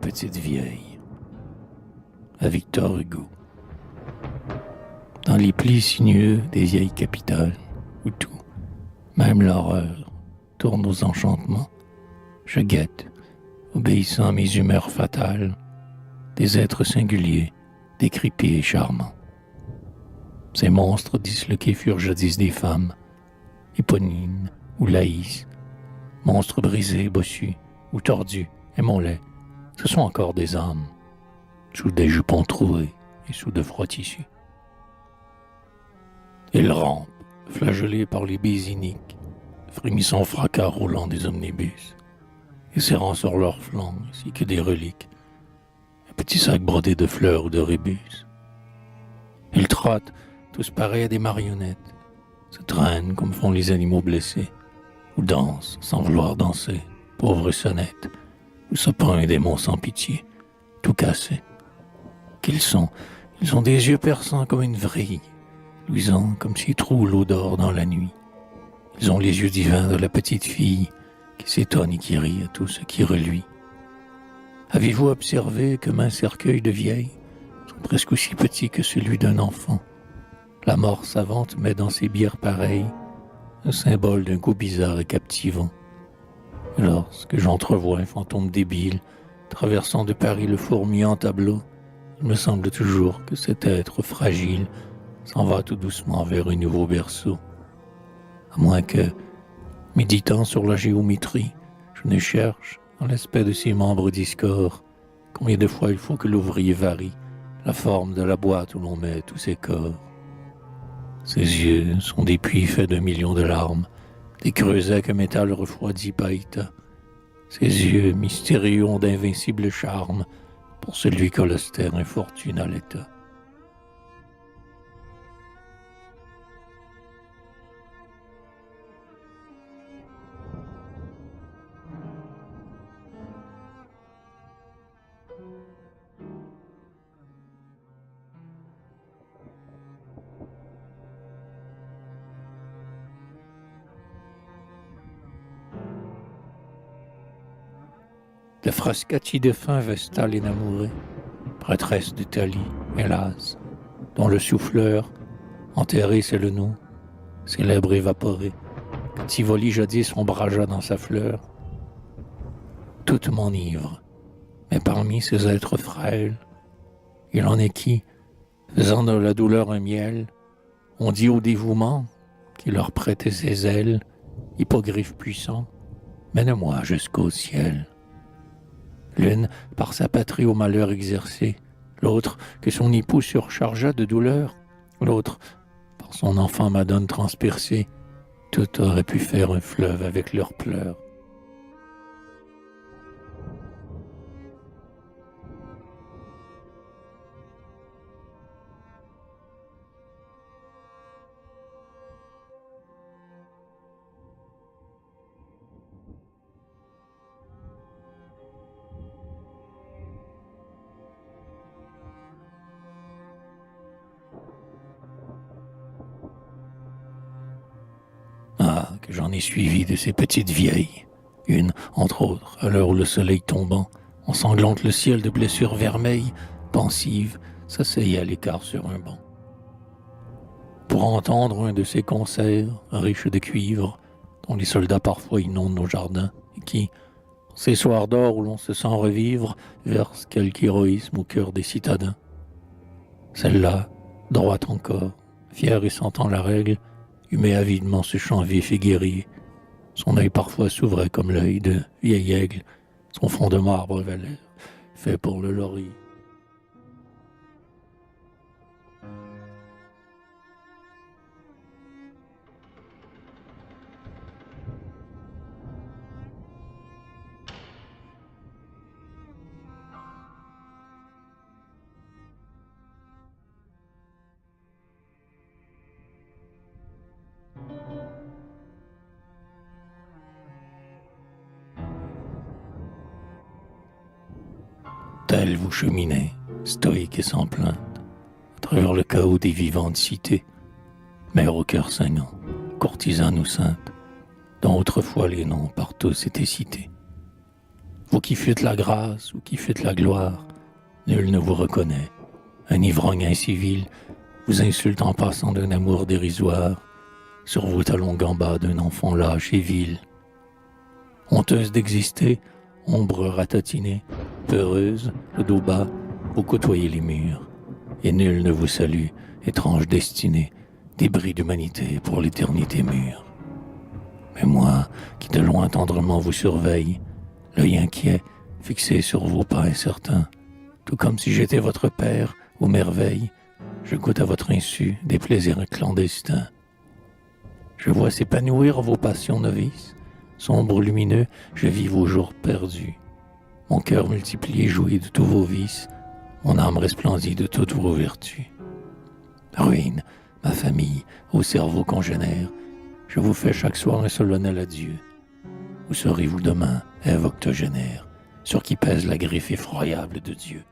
petite vieille. À Victor Hugo. Dans les plis sinueux des vieilles capitales, où tout, même l'horreur, tourne aux enchantements, je guette, obéissant à mes humeurs fatales, des êtres singuliers, décrépits et charmants. Ces monstres disloqués furent jadis des femmes, Éponine ou Laïs, monstres brisés, bossus ou tordus, aimons-les, ce sont encore des âmes, sous des jupons troués et sous de froids tissus. Ils rampent, flagellés par les baies iniques, frémissant fracas roulant des omnibus, et serrant sur leurs flancs, ainsi que des reliques, un petit sac brodé de fleurs ou de rébus. Ils trottent, tous pareils à des marionnettes, se traînent comme font les animaux blessés, ou dansent sans vouloir danser, pauvres sonnettes, ou se prend un démon sans pitié, tout cassé. Ils ont des yeux perçants comme une vrille, luisants comme ces trous où l'eau dort dans la nuit. Ils ont les yeux divins de la petite fille qui s'étonne et qui rit à tout ce qui reluit. Avez-vous observé que un cercueil de vieille sont presque aussi petits que celui d'un enfant? La mort savante met dans ses bières pareilles un symbole d'un goût bizarre et captivant. Et lorsque j'entrevois un fantôme débile traversant de Paris le fourmillant tableau, il me semble toujours que cet être fragile s'en va tout doucement vers un nouveau berceau. À moins que, méditant sur la géométrie, je ne cherche, dans l'aspect de ses membres discords, combien de fois il faut que l'ouvrier varie la forme de la boîte où l'on met tous ses corps. Ses yeux sont des puits faits d'1 million de larmes, des creusets que métal refroidi païta. Ses yeux mystérieux ont d'invincibles charmes pour celui qu'a l'austère infortune à l'état. De Frascati défunt Vestale énamourée, prêtresse d'Italie, hélas, dont le souffleur, enterré c'est le nom, célèbre évaporé, quand Tivoli jadis ombragea dans sa fleur. Toute m'enivre, mais parmi ces êtres frêles, il en est qui, faisant de la douleur un miel, on dit au dévouement qui leur prêtait ses ailes, hippogriffe puissant, mène-moi jusqu'au ciel. L'une par sa patrie au malheur exercé, l'autre que son époux surchargea de douleur, l'autre par son enfant madone transpercé, tout aurait pu faire un fleuve avec leurs pleurs. Ah, que j'en ai suivi de ces petites vieilles, une, entre autres, à l'heure où le soleil tombant, ensanglante le ciel de blessures vermeilles, pensive, s'asseyait à l'écart sur un banc. Pour entendre un de ces concerts, riches de cuivre, dont les soldats parfois inondent nos jardins, et qui, en ces soirs d'or où l'on se sent revivre, versent quelque héroïsme au cœur des citadins. Celle-là, droite encore, fière et sentant la règle, humait avidement ce chant vif et guerrier. Son œil parfois s'ouvrait comme l'œil de vieil aigle, son front de marbre valait, fait pour le laurier. Tel vous cheminez, stoïque et sans plainte, à travers le chaos des vivantes cités, mère au cœur saignant, courtisane ou sainte, dont autrefois les noms par tous étaient cités. Vous qui fûtes la grâce ou qui fûtes la gloire, nul ne vous reconnaît. Un ivrogne incivil vous insulte en passant d'un amour dérisoire sur vos talons gambas d'un enfant lâche et vil. Honteuse d'exister, ombre ratatinée, peureuse, le dos bas, vous côtoyez les murs, et nul ne vous salue, étrange destinée, débris d'humanité pour l'éternité mûre. Mais moi, qui de loin tendrement vous surveille, l'œil inquiet, fixé sur vos pas incertains, tout comme si j'étais votre père, aux merveilles, je goûte à votre insu des plaisirs clandestins. Je vois s'épanouir vos passions novices, sombres lumineux, je vis vos jours perdus. Mon cœur multiplié jouit de tous vos vices, mon âme resplendit de toutes vos vertus. Ruine, ma famille, au cerveau congénère, je vous fais chaque soir un solennel adieu. Où serez-vous demain, Ève octogénaire, sur qui pèse la griffe effroyable de Dieu?